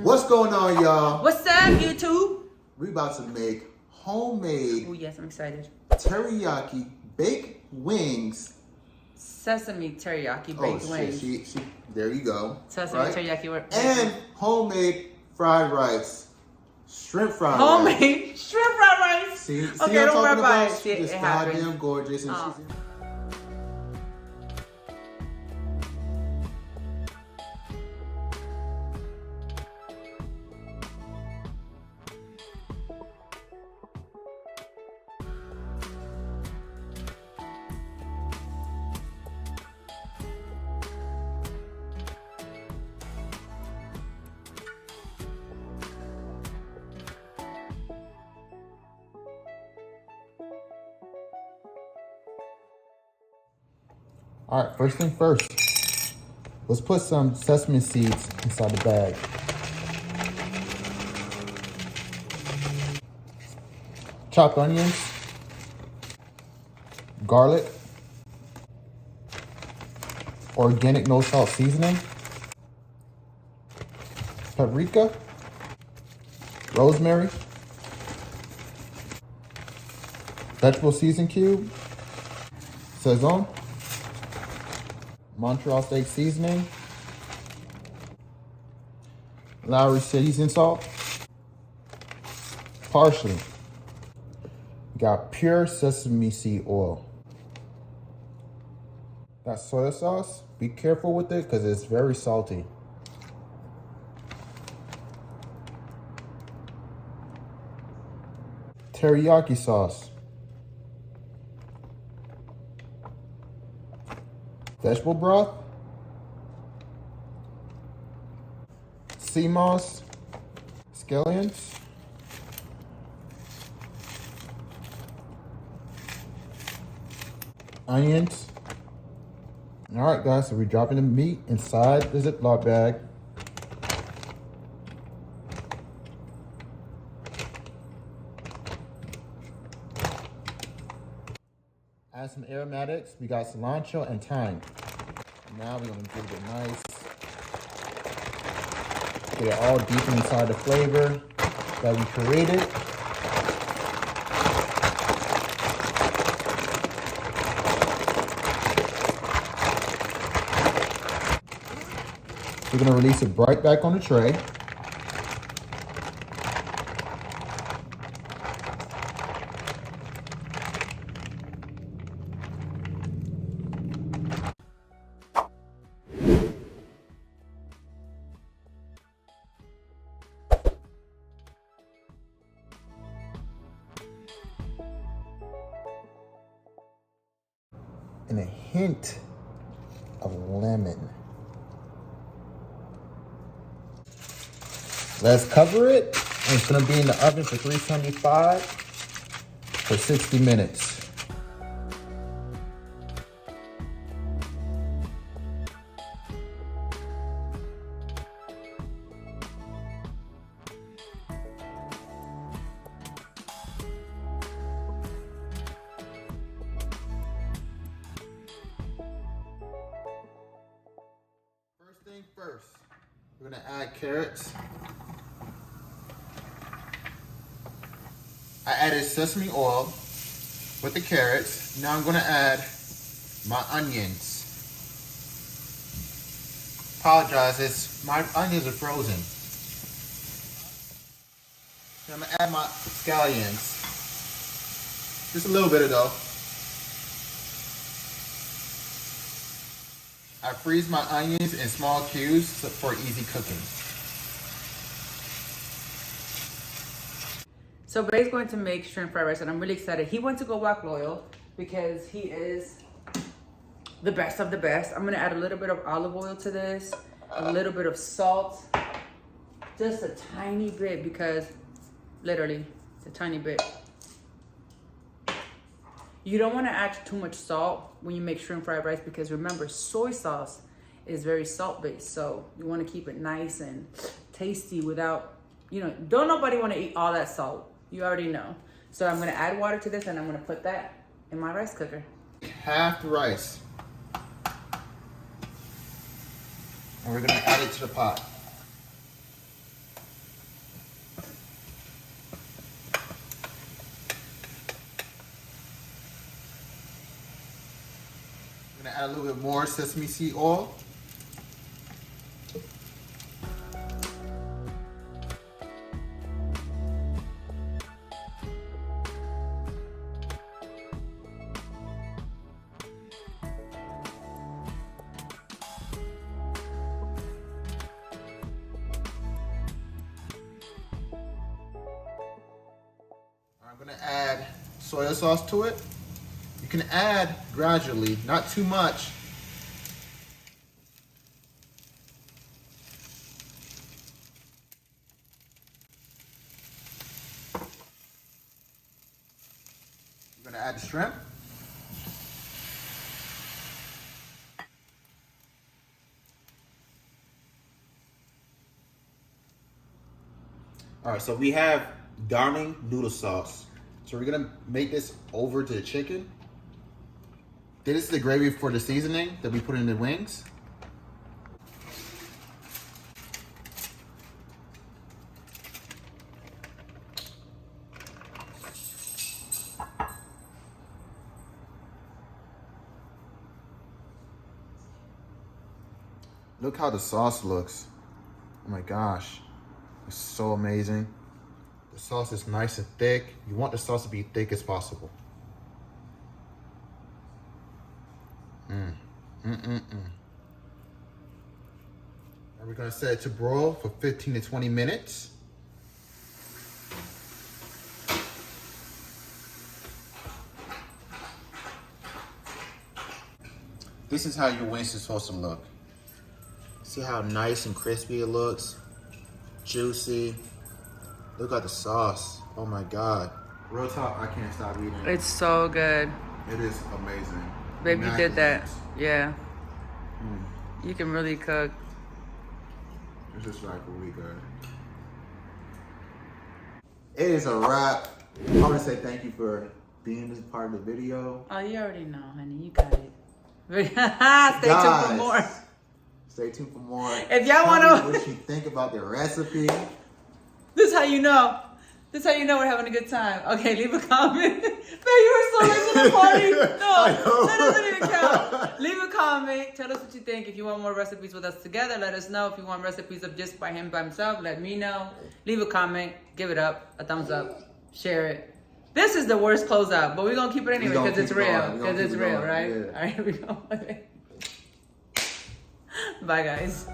What's going on, y'all? What's up, YouTube? We about to make homemade Oh yes, I'm excited. teriyaki baked wings. Sesame teriyaki baked wings. She, there you go. Sesame right? teriyaki. And homemade fried rice. Shrimp fried rice. Homemade shrimp fried rice. See okay, what I'm don't talking worry about about? it. Just It goddamn happens. gorgeous. And Oh. she's all right, first thing first, let's put some sesame seeds inside the bag. Chopped onions, garlic, organic no salt seasoning, paprika, rosemary, vegetable season cube, Sesame, Montreal steak seasoning, Lowry seasoning salt, parsley. Got pure sesame seed oil. Got soy sauce. Be careful with it because it's very salty. Teriyaki sauce. Vegetable broth. Sea moss. Scallions. Onions. All right, guys, so we're dropping the meat inside the Ziploc bag. Add some aromatics. We got cilantro and thyme. Now we're gonna give it a nice, get it all deep inside the flavor that we created. We're gonna release it right back on the tray. And a hint of lemon. Let's cover it. And it's gonna be in the oven for 375 for 60 minutes. First thing first, we're gonna add carrots. I added sesame oil with the carrots. Now I'm gonna add my onions. Apologize, my onions are frozen. Then I'm gonna add my scallions. Just a little bit of though. I freeze my onions in small cubes for easy cooking. So Bay's going to make shrimp fried rice, and I'm really excited. He went to go walk loyal because he is the best of the best. I'm gonna add a little bit of olive oil to this, a little bit of salt, just a tiny bit, because literally it's a tiny bit. You don't want to add too much salt when you make shrimp fried rice, because remember, soy sauce is very salt based, so you want to keep it nice and tasty without, don't nobody want to eat all that salt. You already know. So I'm going to add water to this, and I'm going to put that in my rice cooker. Half the rice. And we're gonna add it to the pot. I'm gonna add a little bit more sesame seed oil. I'm gonna add soy sauce to it. You can add gradually, not too much. I'm gonna add the shrimp. All right, so we have darning noodle sauce. So we're gonna make this over to the chicken. This is the gravy for the seasoning that we put in the wings. Look how the sauce looks. Oh my gosh, it's so amazing. The sauce is nice and thick. You want the sauce to be thick as possible. And we're gonna set it to broil for 15 to 20 minutes. This is how your wings are supposed to look. See how nice and crispy it looks? Juicy. Look at the sauce. Oh my God. Real talk, I can't stop eating it. It's so good. It is amazing. Baby did that. Yeah. Mm. You can really cook. It's just like really good. It is a wrap. I want to say thank you for being this part of the video. Oh, you already know, honey. You got it. Stay tuned for more. Stay tuned for more. If y'all want to, what you think about the recipe? This is how you know. This is how you know we're having a good time. Okay, leave a comment. Man, you were so late to the party. No, that doesn't even count. Leave a comment. Tell us what you think. If you want more recipes with us together, let us know. If you want recipes of just by himself, let me know. Leave a comment. Give it up. A thumbs up. Share it. This is the worst closeout, but we're going to keep it anyway because it's real. Because it's real, right? Yeah. All right, here we go. Bye, guys.